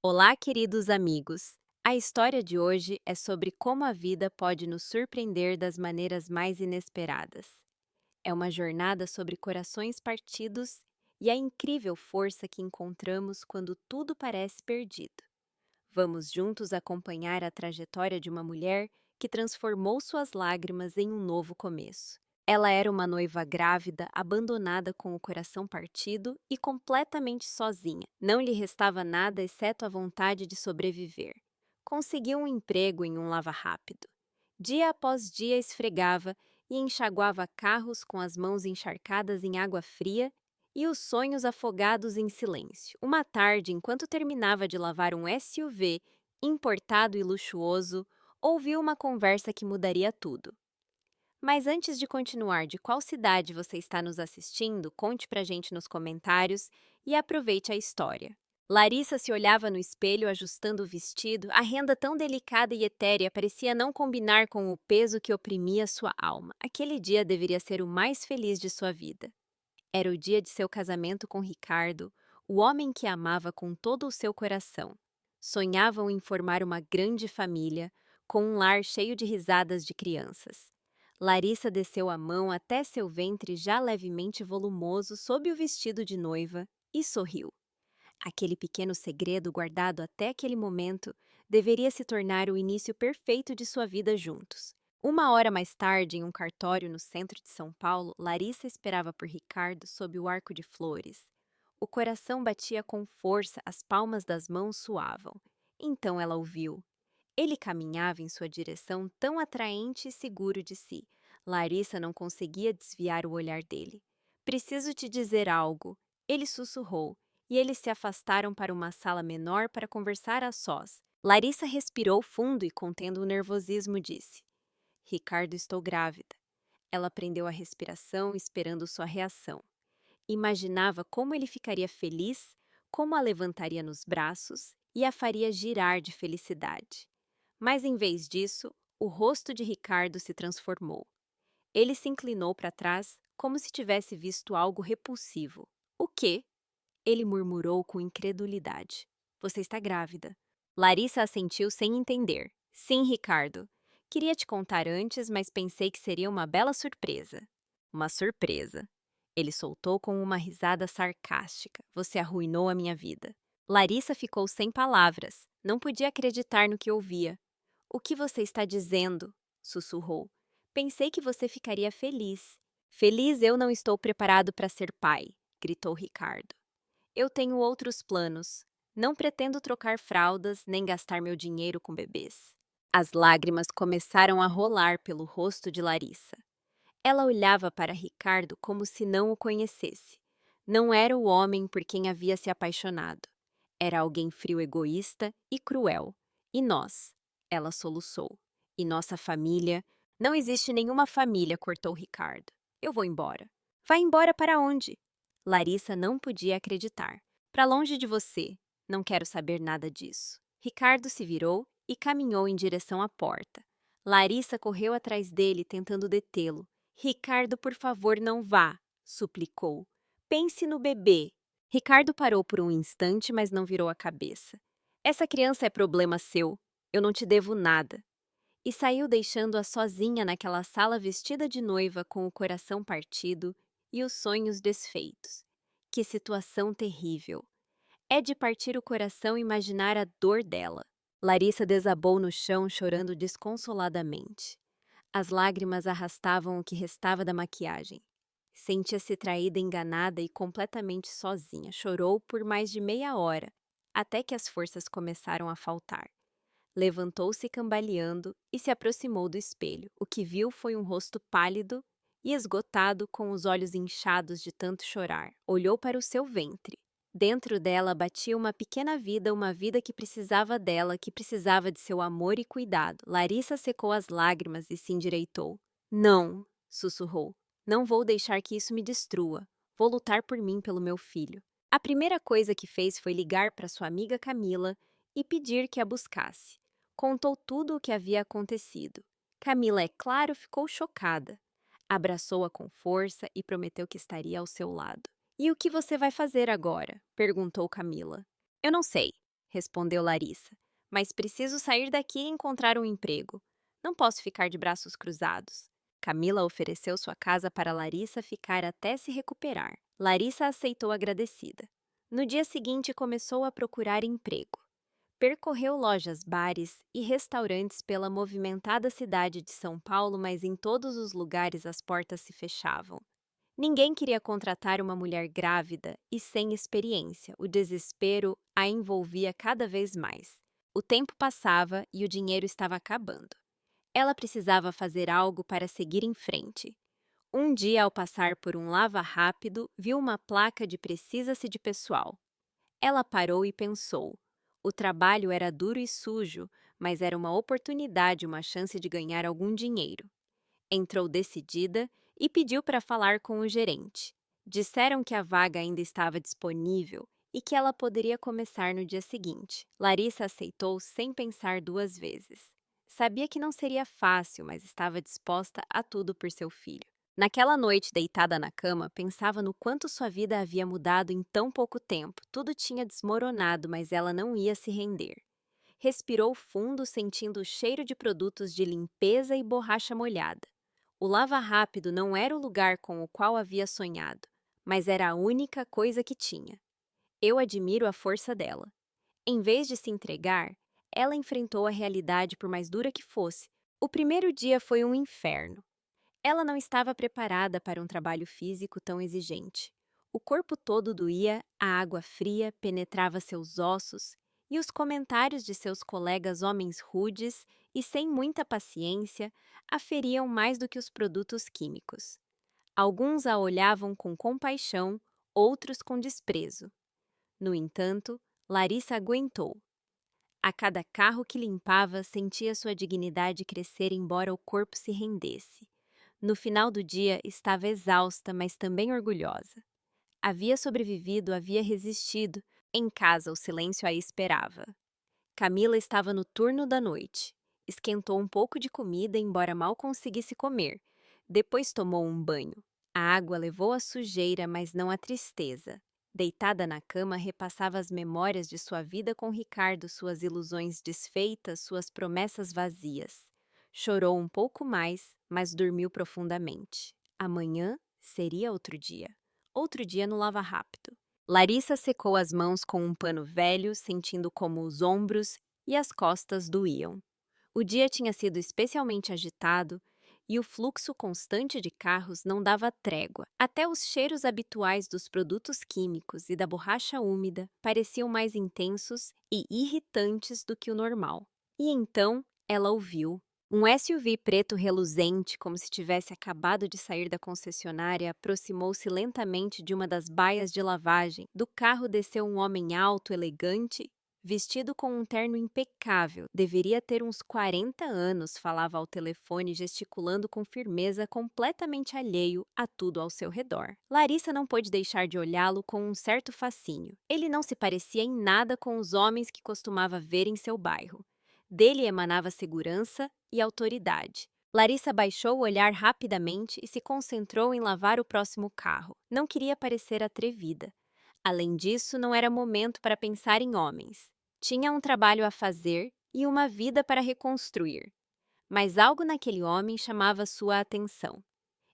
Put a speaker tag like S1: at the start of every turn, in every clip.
S1: Olá, queridos amigos! A história de hoje é sobre como a vida pode nos surpreender das maneiras mais inesperadas. É uma jornada sobre corações partidos e a incrível força que encontramos quando tudo parece perdido. Vamos juntos acompanhar a trajetória de uma mulher que transformou suas lágrimas em um novo começo. Ela era uma noiva grávida, abandonada com o coração partido e completamente sozinha. Não lhe restava nada exceto a vontade de sobreviver. Conseguiu um emprego em um lava-rápido. Dia após dia esfregava e enxaguava carros com as mãos encharcadas em água fria e os sonhos afogados em silêncio. Uma tarde, enquanto terminava de lavar um SUV importado e luxuoso, ouviu uma conversa que mudaria tudo. Mas antes de continuar, de qual cidade você está nos assistindo, conte pra gente nos comentários e aproveite a história. Larissa se olhava no espelho ajustando o vestido, a renda tão delicada e etérea parecia não combinar com o peso que oprimia sua alma. Aquele dia deveria ser o mais feliz de sua vida. Era o dia de seu casamento com Ricardo, o homem que amava com todo o seu coração. Sonhavam em formar uma grande família, com um lar cheio de risadas de crianças. Larissa desceu a mão até seu ventre já levemente volumoso sob o vestido de noiva e sorriu. Aquele pequeno segredo guardado até aquele momento deveria se tornar o início perfeito de sua vida juntos. Uma hora mais tarde, em um cartório no centro de São Paulo, Larissa esperava por Ricardo sob o arco de flores. O coração batia com força, as palmas das mãos suavam. Então ela o viu. Ele caminhava em sua direção tão atraente e seguro de si. Larissa não conseguia desviar o olhar dele. Preciso te dizer algo, ele sussurrou, e eles se afastaram para uma sala menor para conversar a sós. Larissa respirou fundo e, contendo o nervosismo, disse: Ricardo, estou grávida. Ela prendeu a respiração, esperando sua reação. Imaginava como ele ficaria feliz, como a levantaria nos braços e a faria girar de felicidade. Mas em vez disso, o rosto de Ricardo se transformou. Ele se inclinou para trás, como se tivesse visto algo repulsivo. O quê? Ele murmurou com incredulidade. Você está grávida. Larissa assentiu sem entender. Sim, Ricardo. Queria te contar antes, mas pensei que seria uma bela surpresa. Uma surpresa. Ele soltou com uma risada sarcástica. Você arruinou a minha vida. Larissa ficou sem palavras. Não podia acreditar no que ouvia. O que você está dizendo? Sussurrou. Pensei que você ficaria feliz. Feliz eu não estou preparado para ser pai, gritou Ricardo. Eu tenho outros planos. Não pretendo trocar fraldas nem gastar meu dinheiro com bebês. As lágrimas começaram a rolar pelo rosto de Larissa. Ela olhava para Ricardo como se não o conhecesse. Não era o homem por quem havia se apaixonado. Era alguém frio, egoísta e cruel. E nós? Ela soluçou. E nossa família? Não existe nenhuma família, cortou Ricardo. Eu vou embora. Vai embora para onde? Larissa não podia acreditar. Para longe de você. Não quero saber nada disso. Ricardo se virou e caminhou em direção à porta. Larissa correu atrás dele, tentando detê-lo. Ricardo, por favor, não vá, suplicou. Pense no bebê. Ricardo parou por um instante, mas não virou a cabeça. Essa criança é problema seu. Eu não te devo nada. E saiu deixando-a sozinha naquela sala vestida de noiva com o coração partido e os sonhos desfeitos. Que situação terrível! É de partir o coração imaginar a dor dela. Larissa desabou no chão, chorando desconsoladamente. As lágrimas arrastavam o que restava da maquiagem. Sentia-se traída, enganada e completamente sozinha. Chorou por mais de meia hora, até que as forças começaram a faltar. Levantou-se cambaleando e se aproximou do espelho. O que viu foi um rosto pálido e esgotado, com os olhos inchados de tanto chorar. Olhou para o seu ventre. Dentro dela batia uma vida que precisava dela, que precisava de seu amor e cuidado. Larissa secou as lágrimas e se endireitou. Não, sussurrou. Não vou deixar que isso me destrua. Vou lutar por mim, pelo meu filho. A primeira coisa que fez foi ligar para sua amiga Camila e pedir que a buscasse. Contou tudo o que havia acontecido. Camila, é claro, ficou chocada. Abraçou-a com força e prometeu que estaria ao seu lado. E o que você vai fazer agora? Perguntou Camila. Eu não sei. respondeu Larissa. Mas preciso sair daqui e encontrar um emprego. Não posso ficar de braços cruzados. Camila ofereceu sua casa para Larissa ficar até se recuperar. Larissa aceitou agradecida. No dia seguinte, começou a procurar emprego. Percorreu lojas, bares e restaurantes pela movimentada cidade de São Paulo, mas em todos os lugares as portas se fechavam. Ninguém queria contratar uma mulher grávida e sem experiência. O desespero a envolvia cada vez mais. O tempo passava e o dinheiro estava acabando. Ela precisava fazer algo para seguir em frente. Um dia, ao passar por um lava-rápido, viu uma placa de "Precisa-se de pessoal". Ela parou e pensou. O trabalho era duro e sujo, mas era uma oportunidade, uma chance de ganhar algum dinheiro. Entrou decidida e pediu para falar com o gerente. Disseram que a vaga ainda estava disponível e que ela poderia começar no dia seguinte. Larissa aceitou sem pensar duas vezes. Sabia que não seria fácil, mas estava disposta a tudo por seu filho. Naquela noite, deitada na cama, pensava no quanto sua vida havia mudado em tão pouco tempo. Tudo tinha desmoronado, mas ela não ia se render. Respirou fundo, sentindo o cheiro de produtos de limpeza e borracha molhada. O lava-rápido não era o lugar com o qual havia sonhado, mas era a única coisa que tinha. Eu admiro a força dela. Em vez de se entregar, ela enfrentou a realidade por mais dura que fosse. O primeiro dia foi um inferno. Ela não estava preparada para um trabalho físico tão exigente. O corpo todo doía, a água fria penetrava seus ossos, e os comentários de seus colegas homens rudes e sem muita paciência a feriam mais do que os produtos químicos. Alguns a olhavam com compaixão, outros com desprezo. No entanto, Larissa aguentou. A cada carro que limpava, sentia sua dignidade crescer, embora o corpo se rendesse. No final do dia, estava exausta, mas também orgulhosa. Havia sobrevivido, havia resistido. Em casa, o silêncio a esperava. Camila estava no turno da noite. Esquentou um pouco de comida, embora mal conseguisse comer. Depois tomou um banho. A água levou a sujeira, mas não a tristeza. Deitada na cama, repassava as memórias de sua vida com Ricardo, suas ilusões desfeitas, suas promessas vazias. Chorou um pouco mais, mas dormiu profundamente. Amanhã seria outro dia no lava-rápido. Larissa secou as mãos com um pano velho, sentindo como os ombros e as costas doíam. O dia tinha sido especialmente agitado e o fluxo constante de carros não dava trégua. Até os cheiros habituais dos produtos químicos e da borracha úmida pareciam mais intensos e irritantes do que o normal. E então ela ouviu. Um SUV preto reluzente, como se tivesse acabado de sair da concessionária, aproximou-se lentamente de uma das baias de lavagem. Do carro desceu um homem alto, elegante, vestido com um terno impecável. Deveria ter uns 40 anos, falava ao telefone, gesticulando com firmeza, completamente alheio a tudo ao seu redor. Larissa não pôde deixar de olhá-lo com um certo fascínio. Ele não se parecia em nada com os homens que costumava ver em seu bairro. Dele emanava segurança e autoridade. Larissa baixou o olhar rapidamente e se concentrou em lavar o próximo carro. Não queria parecer atrevida. Além disso, não era momento para pensar em homens. Tinha um trabalho a fazer e uma vida para reconstruir. Mas algo naquele homem chamava sua atenção.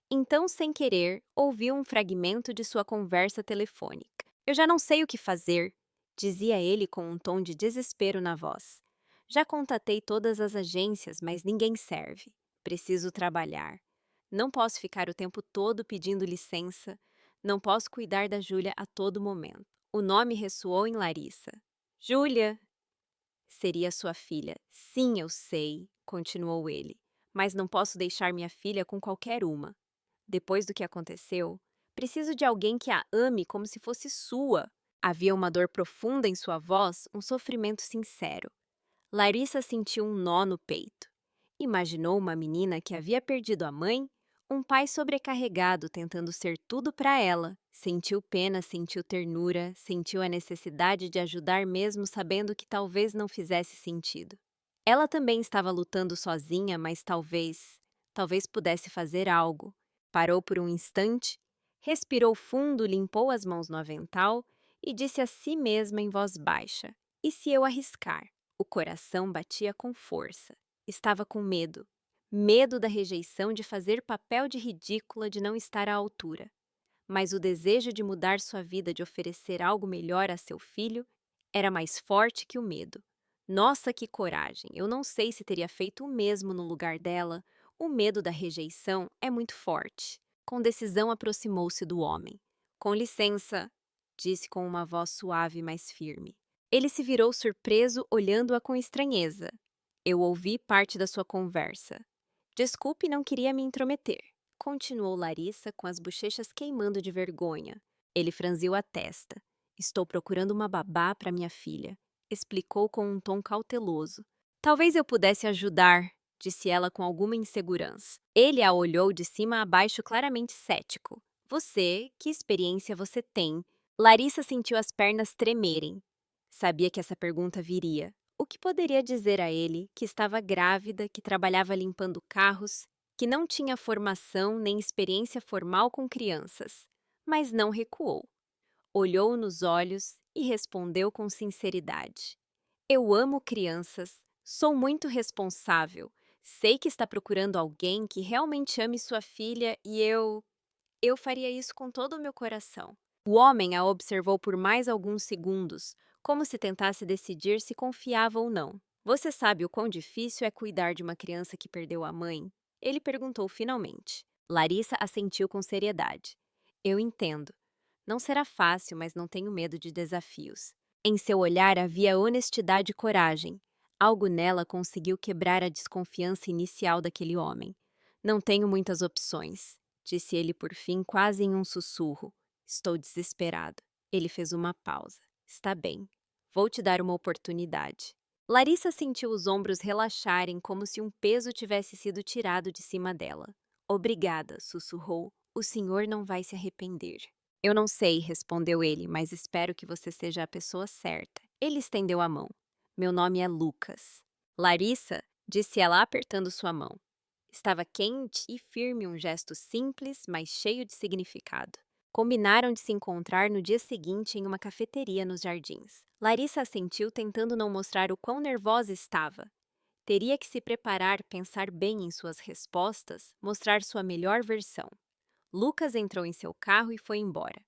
S1: Então, sem querer, ouviu um fragmento de sua conversa telefônica. "Eu já não sei o que fazer", dizia ele com um tom de desespero na voz. "Já contatei todas as agências, mas ninguém serve. Preciso trabalhar. Não posso ficar o tempo todo pedindo licença. Não posso cuidar da Júlia a todo momento." O nome ressoou em Larissa. "Júlia!" "Seria sua filha." "Sim, eu sei", continuou ele. "Mas não posso deixar minha filha com qualquer uma. Depois do que aconteceu, preciso de alguém que a ame como se fosse sua." Havia uma dor profunda em sua voz, um sofrimento sincero. Larissa sentiu um nó no peito. Imaginou uma menina que havia perdido a mãe, um pai sobrecarregado tentando ser tudo para ela. Sentiu pena, sentiu ternura, sentiu a necessidade de ajudar mesmo sabendo que talvez não fizesse sentido. Ela também estava lutando sozinha, mas talvez pudesse fazer algo. Parou por um instante, respirou fundo, limpou as mãos no avental e disse a si mesma em voz baixa: E se eu arriscar? O coração batia com força. Estava com medo. Medo da rejeição, de fazer papel de ridícula, de não estar à altura. Mas o desejo de mudar sua vida, de oferecer algo melhor a seu filho, era mais forte que o medo. Nossa, que coragem! Eu não sei se teria feito o mesmo no lugar dela. O medo da rejeição é muito forte. Com decisão aproximou-se do homem. Com licença, disse com uma voz suave, mas firme. Ele se virou surpreso, olhando-a com estranheza. Eu ouvi parte da sua conversa. Desculpe, não queria me intrometer, continuou Larissa com as bochechas queimando de vergonha. Ele franziu a testa. Estou procurando uma babá para minha filha, explicou com um tom cauteloso. Talvez eu pudesse ajudar, disse ela com alguma insegurança. Ele a olhou de cima a baixo, claramente cético. Você, que experiência você tem? Larissa sentiu as pernas tremerem. Sabia que essa pergunta viria. O que poderia dizer a ele, que estava grávida, que trabalhava limpando carros, que não tinha formação nem experiência formal com crianças? Mas não recuou. Olhou nos olhos e respondeu com sinceridade. Eu amo crianças, sou muito responsável. Sei que está procurando alguém que realmente ame sua filha e eu faria isso com todo o meu coração. O homem a observou por mais alguns segundos, como se tentasse decidir se confiava ou não. Você sabe o quão difícil é cuidar de uma criança que perdeu a mãe? Ele perguntou finalmente. Larissa assentiu com seriedade. Eu entendo. Não será fácil, mas não tenho medo de desafios. Em seu olhar havia honestidade e coragem. Algo nela conseguiu quebrar a desconfiança inicial daquele homem. Não tenho muitas opções, disse ele por fim, quase em um sussurro. Estou desesperado. Ele fez uma pausa. Está bem. Vou te dar uma oportunidade. Larissa sentiu os ombros relaxarem como se um peso tivesse sido tirado de cima dela. Obrigada, sussurrou. O senhor não vai se arrepender. Eu não sei, respondeu ele, mas espero que você seja a pessoa certa. Ele estendeu a mão. Meu nome é Lucas. Larissa, disse ela apertando sua mão. Estava quente e firme, um gesto simples, mas cheio de significado. Combinaram de se encontrar no dia seguinte em uma cafeteria nos jardins. Larissa assentiu, tentando não mostrar o quão nervosa estava. Teria que se preparar, pensar bem em suas respostas, mostrar sua melhor versão. Lucas entrou em seu carro e foi embora.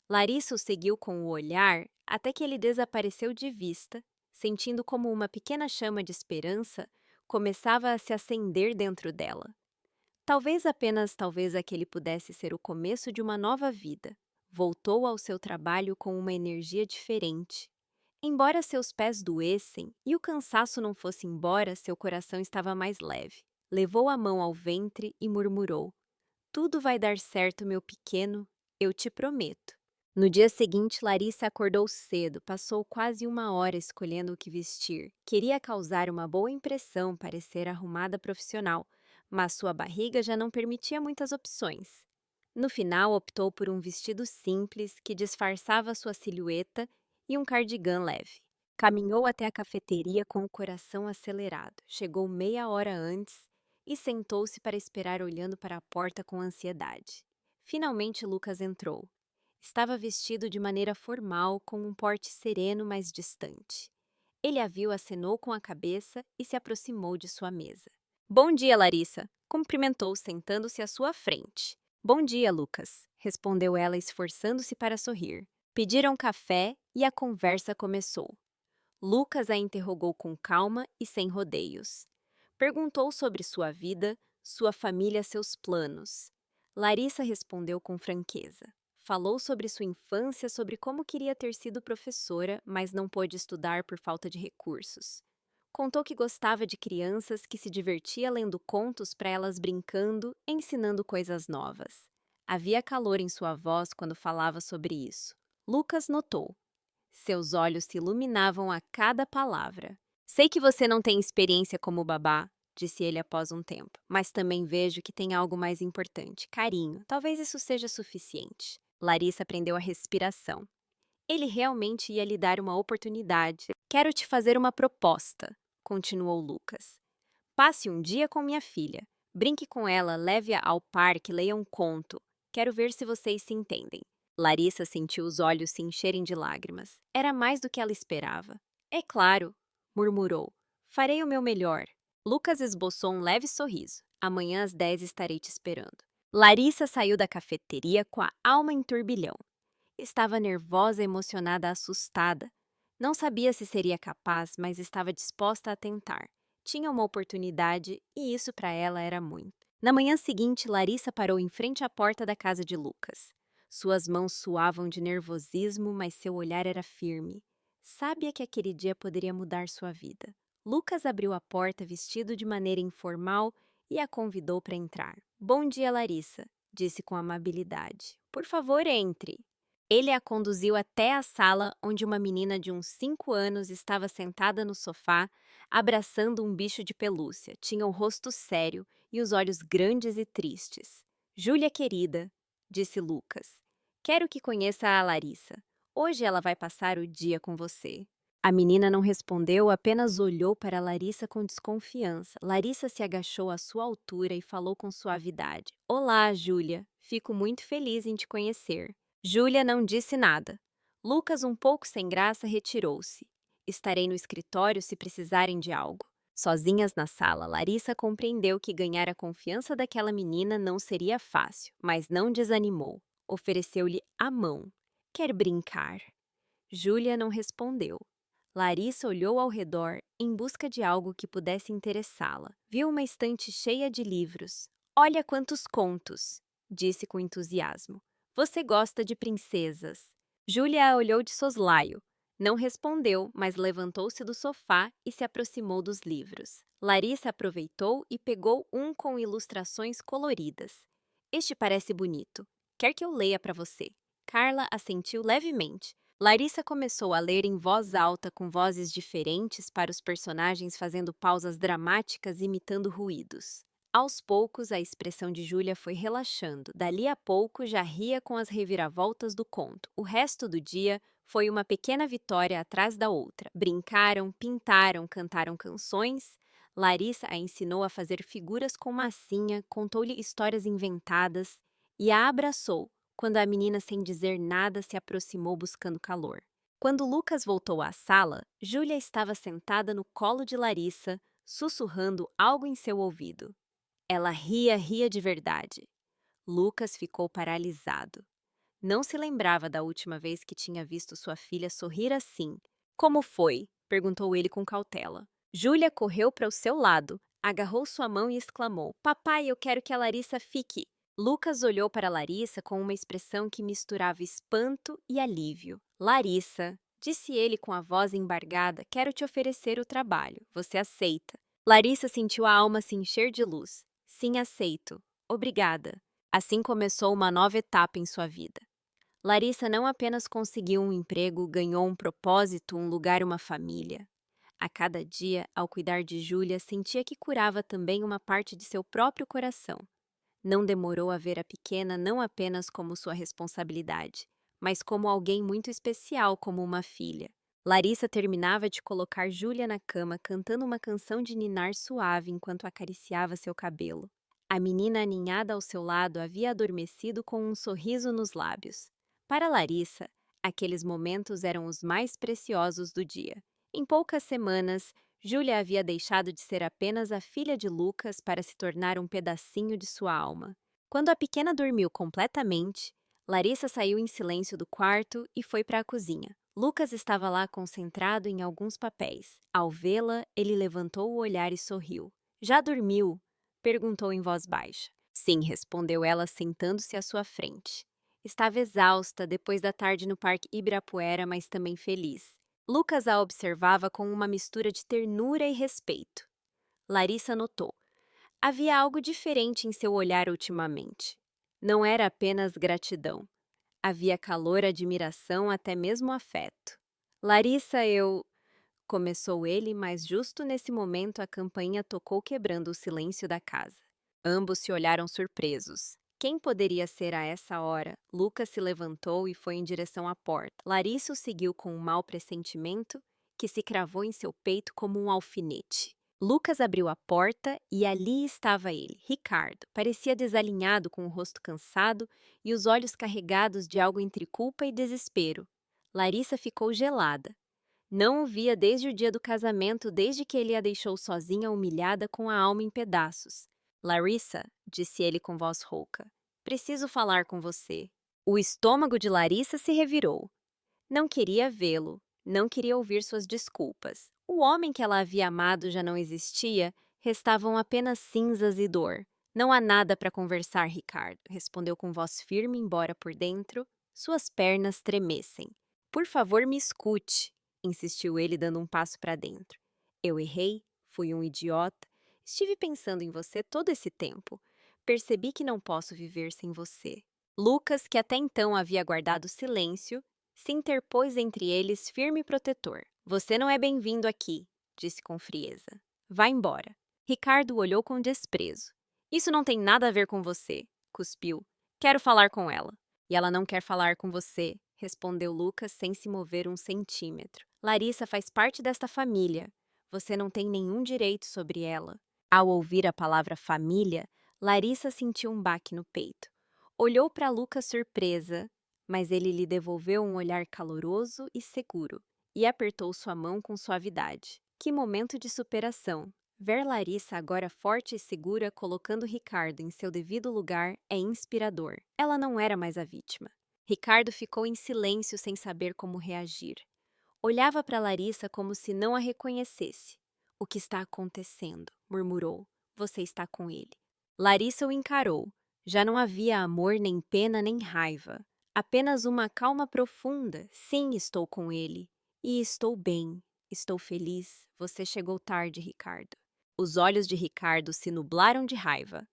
S1: Larissa o seguiu com o olhar até que ele desapareceu de vista, sentindo como uma pequena chama de esperança começava a se acender dentro dela. Talvez apenas talvez aquele pudesse ser o começo de uma nova vida. Voltou ao seu trabalho com uma energia diferente. Embora seus pés doessem e o cansaço não fosse embora, seu coração estava mais leve. Levou a mão ao ventre e murmurou: tudo vai dar certo, meu pequeno, eu te prometo. No dia seguinte, Larissa acordou cedo, passou quase uma hora escolhendo o que vestir. Queria causar uma boa impressão, parecer arrumada profissional, mas sua barriga já não permitia muitas opções. No final, optou por um vestido simples que disfarçava sua silhueta e um cardigan leve. Caminhou até a cafeteria com o coração acelerado. Chegou meia hora antes e sentou-se para esperar olhando para a porta com ansiedade. Finalmente Lucas entrou. Estava vestido de maneira formal, com um porte sereno, mas distante. Ele a viu, acenou com a cabeça e se aproximou de sua mesa. Bom dia, Larissa, cumprimentou sentando-se à sua frente. Bom dia, Lucas, respondeu ela, esforçando-se para sorrir. Pediram café e a conversa começou. Lucas a interrogou com calma e sem rodeios. Perguntou sobre sua vida, sua família, seus planos. Larissa respondeu com franqueza. Falou sobre sua infância, sobre como queria ter sido professora, mas não pôde estudar por falta de recursos. Contou que gostava de crianças, que se divertia lendo contos para elas brincando, ensinando coisas novas. Havia calor em sua voz quando falava sobre isso. Lucas notou. Seus olhos se iluminavam a cada palavra. Sei que você não tem experiência como babá, disse ele após um tempo, mas também vejo que tem algo mais importante, carinho. Talvez isso seja suficiente. Larissa aprendeu a respiração. Ele realmente ia lhe dar uma oportunidade. Quero te fazer uma proposta, continuou Lucas. Passe um dia com minha filha. Brinque com ela, leve-a ao parque, leia um conto. Quero ver se vocês se entendem. Larissa sentiu os olhos se encherem de lágrimas. Era mais do que ela esperava. É claro, murmurou. Farei o meu melhor. Lucas esboçou um leve sorriso. Amanhã às 10 estarei te esperando. Larissa saiu da cafeteria com a alma em turbilhão. Estava nervosa, emocionada, assustada. Não sabia se seria capaz, mas estava disposta a tentar. Tinha uma oportunidade e isso para ela era muito. Na manhã seguinte, Larissa parou em frente à porta da casa de Lucas. Suas mãos suavam de nervosismo, mas seu olhar era firme. Sabia que aquele dia poderia mudar sua vida. Lucas abriu a porta vestido de maneira informal e a convidou para entrar. Bom dia, Larissa, disse com amabilidade. Por favor, entre. Ele a conduziu até a sala onde uma menina de uns 5 anos estava sentada no sofá, abraçando um bicho de pelúcia. Tinha o rosto sério e os olhos grandes e tristes. Júlia querida, disse Lucas, quero que conheça a Larissa. Hoje ela vai passar o dia com você. A menina não respondeu, apenas olhou para Larissa com desconfiança. Larissa se agachou à sua altura e falou com suavidade. Olá, Júlia. Fico muito feliz em te conhecer. Júlia não disse nada. Lucas, um pouco sem graça, retirou-se. Estarei no escritório se precisarem de algo. Sozinhas na sala, Larissa compreendeu que ganhar a confiança daquela menina não seria fácil, mas não desanimou. Ofereceu-lhe a mão. Quer brincar? Júlia não respondeu. Larissa olhou ao redor em busca de algo que pudesse interessá-la. Viu uma estante cheia de livros. Olha quantos contos, disse com entusiasmo. Você gosta de princesas. Júlia a olhou de soslaio. Não respondeu, mas levantou-se do sofá e se aproximou dos livros. Larissa aproveitou e pegou um com ilustrações coloridas. Este parece bonito. Quer que eu leia para você? Carla assentiu levemente. Larissa começou a ler em voz alta, com vozes diferentes para os personagens, fazendo pausas dramáticas, imitando ruídos. Aos poucos, a expressão de Júlia foi relaxando. Dali a pouco, já ria com as reviravoltas do conto. O resto do dia foi uma pequena vitória atrás da outra. Brincaram, pintaram, cantaram canções. Larissa a ensinou a fazer figuras com massinha, contou-lhe histórias inventadas e a abraçou quando a menina, sem dizer nada, se aproximou buscando calor. Quando Lucas voltou à sala, Júlia estava sentada no colo de Larissa, sussurrando algo em seu ouvido. Ela ria de verdade. Lucas ficou paralisado. Não se lembrava da última vez que tinha visto sua filha sorrir assim. Como foi? Perguntou ele com cautela. Júlia correu para o seu lado, agarrou sua mão e exclamou: Papai, eu quero que a Larissa fique. Lucas olhou para Larissa com uma expressão que misturava espanto e alívio. Larissa, disse ele com a voz embargada, quero te oferecer o trabalho. Você aceita? Larissa sentiu a alma se encher de luz. Sim, aceito. Obrigada. Assim começou uma nova etapa em sua vida. Larissa não apenas conseguiu um emprego, ganhou um propósito, um lugar, uma família. A cada dia, ao cuidar de Júlia, sentia que curava também uma parte de seu próprio coração. Não demorou a ver a pequena não apenas como sua responsabilidade, mas como alguém muito especial, como uma filha. Larissa terminava de colocar Júlia na cama, cantando uma canção de ninar suave enquanto acariciava seu cabelo. A menina aninhada ao seu lado havia adormecido com um sorriso nos lábios. Para Larissa, aqueles momentos eram os mais preciosos do dia. Em poucas semanas, Júlia havia deixado de ser apenas a filha de Lucas para se tornar um pedacinho de sua alma. Quando a pequena dormiu completamente, Larissa saiu em silêncio do quarto e foi para a cozinha. Lucas estava lá concentrado em alguns papéis. Ao vê-la, ele levantou o olhar e sorriu. Já dormiu? Perguntou em voz baixa. Sim, respondeu ela, sentando-se à sua frente. Estava exausta depois da tarde no Parque Ibirapuera, mas também feliz. Lucas a observava com uma mistura de ternura e respeito. Larissa notou. Havia algo diferente em seu olhar ultimamente. Não era apenas gratidão. Havia calor, admiração, até mesmo afeto. Larissa, eu... Começou ele, mas justo nesse momento a campainha tocou, quebrando o silêncio da casa. Ambos se olharam surpresos. Quem poderia ser a essa hora? Lucas se levantou e foi em direção à porta. Larissa o seguiu com um mau pressentimento que se cravou em seu peito como um alfinete. Lucas abriu a porta e ali estava ele, Ricardo. Parecia desalinhado, com o rosto cansado e os olhos carregados de algo entre culpa e desespero. Larissa ficou gelada. Não o via desde o dia do casamento, desde que ele a deixou sozinha, humilhada, com a alma em pedaços. Larissa, disse ele com voz rouca, preciso falar com você. O estômago de Larissa se revirou. Não queria vê-lo, não queria ouvir suas desculpas. O homem que ela havia amado já não existia, restavam apenas cinzas e dor. Não há nada para conversar, Ricardo, respondeu com voz firme, embora por dentro suas pernas tremessem. Por favor, me escute, insistiu ele, dando um passo para dentro. Eu errei, fui um idiota. Estive pensando em você todo esse tempo. Percebi que não posso viver sem você. Lucas, que até então havia guardado silêncio, se interpôs entre eles, firme e protetor. Você não é bem-vindo aqui, disse com frieza. Vá embora. Ricardo olhou com desprezo. Isso não tem nada a ver com você, cuspiu. Quero falar com ela. E ela não quer falar com você, respondeu Lucas sem se mover um centímetro. Larissa faz parte desta família. Você não tem nenhum direito sobre ela. Ao ouvir a palavra família, Larissa sentiu um baque no peito. Olhou para Lucas surpresa, mas ele lhe devolveu um olhar caloroso e seguro e apertou sua mão com suavidade. Que momento de superação! Ver Larissa agora forte e segura colocando Ricardo em seu devido lugar é inspirador. Ela não era mais a vítima. Ricardo ficou em silêncio sem saber como reagir. Olhava para Larissa como se não a reconhecesse. O que está acontecendo? Murmurou. Você está com ele. Larissa o encarou. Já não havia amor, nem pena, nem raiva. Apenas uma calma profunda. Sim, estou com ele. E estou bem. Estou feliz. Você chegou tarde, Ricardo. Os olhos de Ricardo se nublaram de raiva.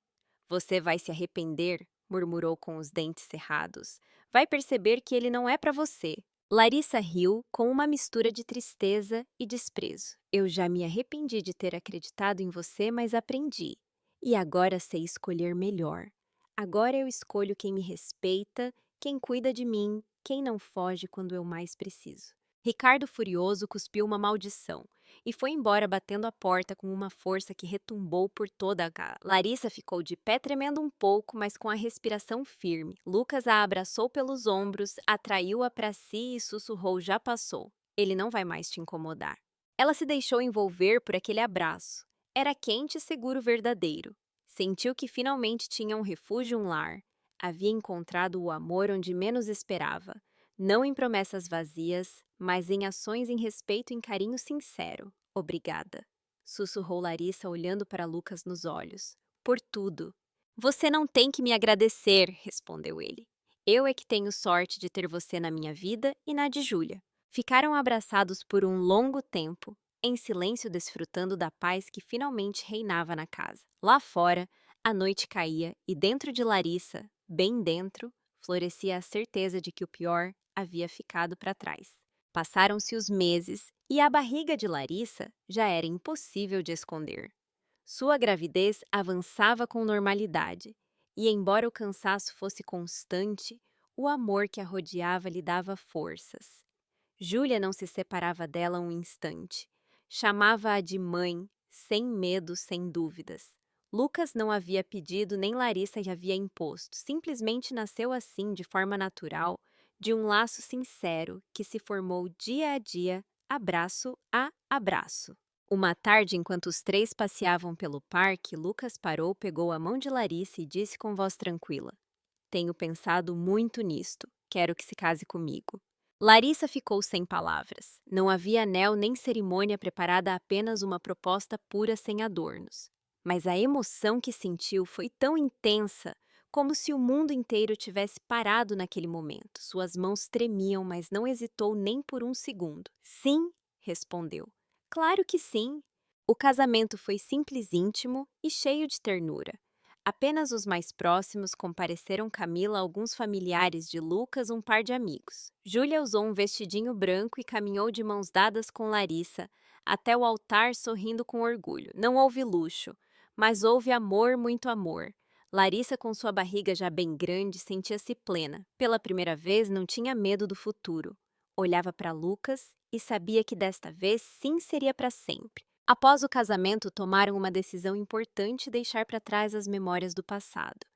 S1: Você vai se arrepender, murmurou com os dentes cerrados. Vai perceber que ele não é para você. Larissa riu com uma mistura de tristeza e desprezo. Eu já me arrependi de ter acreditado em você, mas aprendi. E agora sei escolher melhor. Agora eu escolho quem me respeita, quem cuida de mim, quem não foge quando eu mais preciso. Ricardo, furioso, cuspiu uma maldição e foi embora batendo a porta com uma força que retumbou por toda a casa. Larissa ficou de pé tremendo um pouco, mas com a respiração firme. Lucas a abraçou pelos ombros, atraiu-a para si e sussurrou: já passou. Ele não vai mais te incomodar. Ela se deixou envolver por aquele abraço. Era quente e seguro verdadeiro. Sentiu que finalmente tinha um refúgio, um lar. Havia encontrado o amor onde menos esperava. Não em promessas vazias, mas em ações em respeito e em carinho sincero. Obrigada, sussurrou Larissa olhando para Lucas nos olhos. Por tudo. Você não tem que me agradecer, respondeu ele. Eu é que tenho sorte de ter você na minha vida e na de Júlia. Ficaram abraçados por um longo tempo, em silêncio desfrutando da paz que finalmente reinava na casa. Lá fora, a noite caía e dentro de Larissa, bem dentro, florescia a certeza de que o pior havia ficado para trás. Passaram-se os meses e a barriga de Larissa já era impossível de esconder. Sua gravidez avançava com normalidade, e embora o cansaço fosse constante, o amor que a rodeava lhe dava forças. Júlia não se separava dela um instante. Chamava-a de mãe, sem medo, sem dúvidas. Lucas não havia pedido nem Larissa lhe havia imposto, simplesmente nasceu assim, de forma natural, de um laço sincero que se formou dia a dia, abraço a abraço. Uma tarde, enquanto os três passeavam pelo parque, Lucas parou, pegou a mão de Larissa e disse com voz tranquila: tenho pensado muito nisto. Quero que se case comigo. Larissa ficou sem palavras. Não havia anel nem cerimônia preparada, apenas uma proposta pura sem adornos. Mas a emoção que sentiu foi tão intensa, como se o mundo inteiro tivesse parado naquele momento. Suas mãos tremiam, mas não hesitou nem por um segundo. Sim, respondeu. Claro que sim. O casamento foi simples, íntimo e cheio de ternura. Apenas os mais próximos compareceram: Camila, alguns familiares de Lucas, um par de amigos. Júlia usou um vestidinho branco e caminhou de mãos dadas com Larissa até o altar, sorrindo com orgulho. Não houve luxo, mas houve amor, muito amor. Larissa, com sua barriga já bem grande, sentia-se plena. Pela primeira vez, não tinha medo do futuro. Olhava para Lucas e sabia que desta vez sim seria para sempre. Após o casamento, tomaram uma decisão importante: deixar para trás as memórias do passado.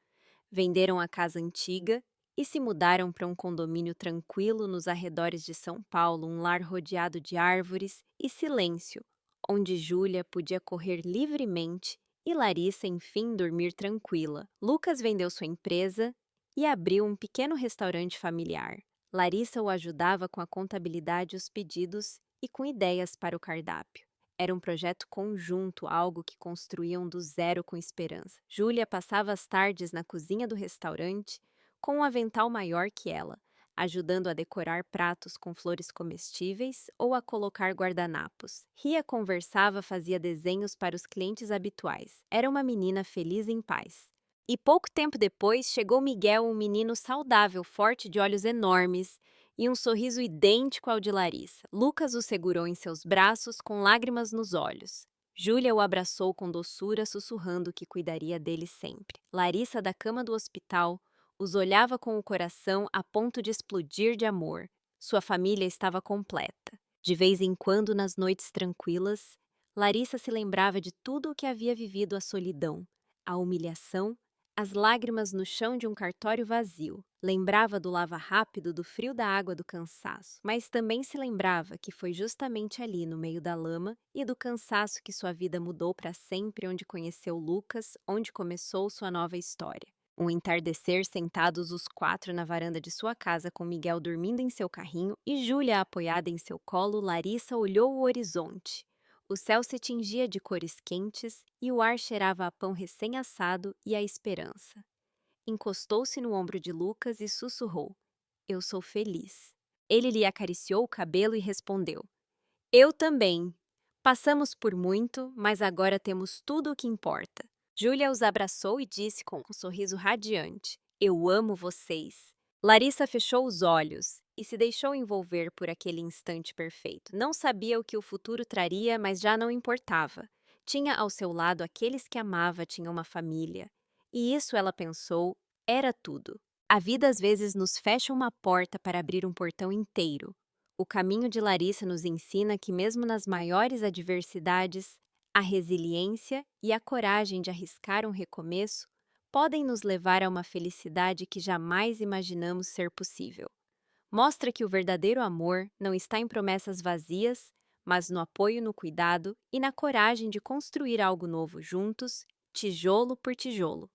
S1: Venderam a casa antiga, e se mudaram para um condomínio tranquilo nos arredores de São Paulo, um lar rodeado de árvores e silêncio, onde Júlia podia correr livremente e Larissa, enfim, dormir tranquila. Lucas vendeu sua empresa e abriu um pequeno restaurante familiar. Larissa o ajudava com a contabilidade e os pedidos e com ideias para o cardápio. Era um projeto conjunto, algo que construíam do zero com esperança. Júlia passava as tardes na cozinha do restaurante, com um avental maior que ela, ajudando a decorar pratos com flores comestíveis ou a colocar guardanapos. Ria, conversava, fazia desenhos para os clientes habituais. Era uma menina feliz e em paz. E pouco tempo depois chegou Miguel, um menino saudável, forte, de olhos enormes e um sorriso idêntico ao de Larissa. Lucas o segurou em seus braços com lágrimas nos olhos. Júlia o abraçou com doçura, sussurrando que cuidaria dele sempre. Larissa, da cama do hospital, os olhava com o coração a ponto de explodir de amor. Sua família estava completa. De vez em quando, nas noites tranquilas, Larissa se lembrava de tudo o que havia vivido: a solidão, a humilhação, as lágrimas no chão de um cartório vazio. Lembrava do lava-rápido, do frio da água, do cansaço. Mas também se lembrava que foi justamente ali, no meio da lama e do cansaço, que sua vida mudou para sempre, onde conheceu Lucas, onde começou sua nova história. Um entardecer, sentados os quatro na varanda de sua casa, com Miguel dormindo em seu carrinho e Júlia apoiada em seu colo, Larissa olhou o horizonte. O céu se tingia de cores quentes e o ar cheirava a pão recém-assado e a esperança. Encostou-se no ombro de Lucas e sussurrou: "Eu sou feliz." Ele lhe acariciou o cabelo e respondeu: "Eu também. Passamos por muito, mas agora temos tudo o que importa." Júlia os abraçou e disse com um sorriso radiante: "Eu amo vocês." Larissa fechou os olhos e se deixou envolver por aquele instante perfeito. Não sabia o que o futuro traria, mas já não importava. Tinha ao seu lado aqueles que amava, tinha uma família. E isso, ela pensou, era tudo. A vida às vezes nos fecha uma porta para abrir um portão inteiro. O caminho de Larissa nos ensina que, mesmo nas maiores adversidades, a resiliência e a coragem de arriscar um recomeço podem nos levar a uma felicidade que jamais imaginamos ser possível. Mostra que o verdadeiro amor não está em promessas vazias, mas no apoio, no cuidado e na coragem de construir algo novo juntos, tijolo por tijolo.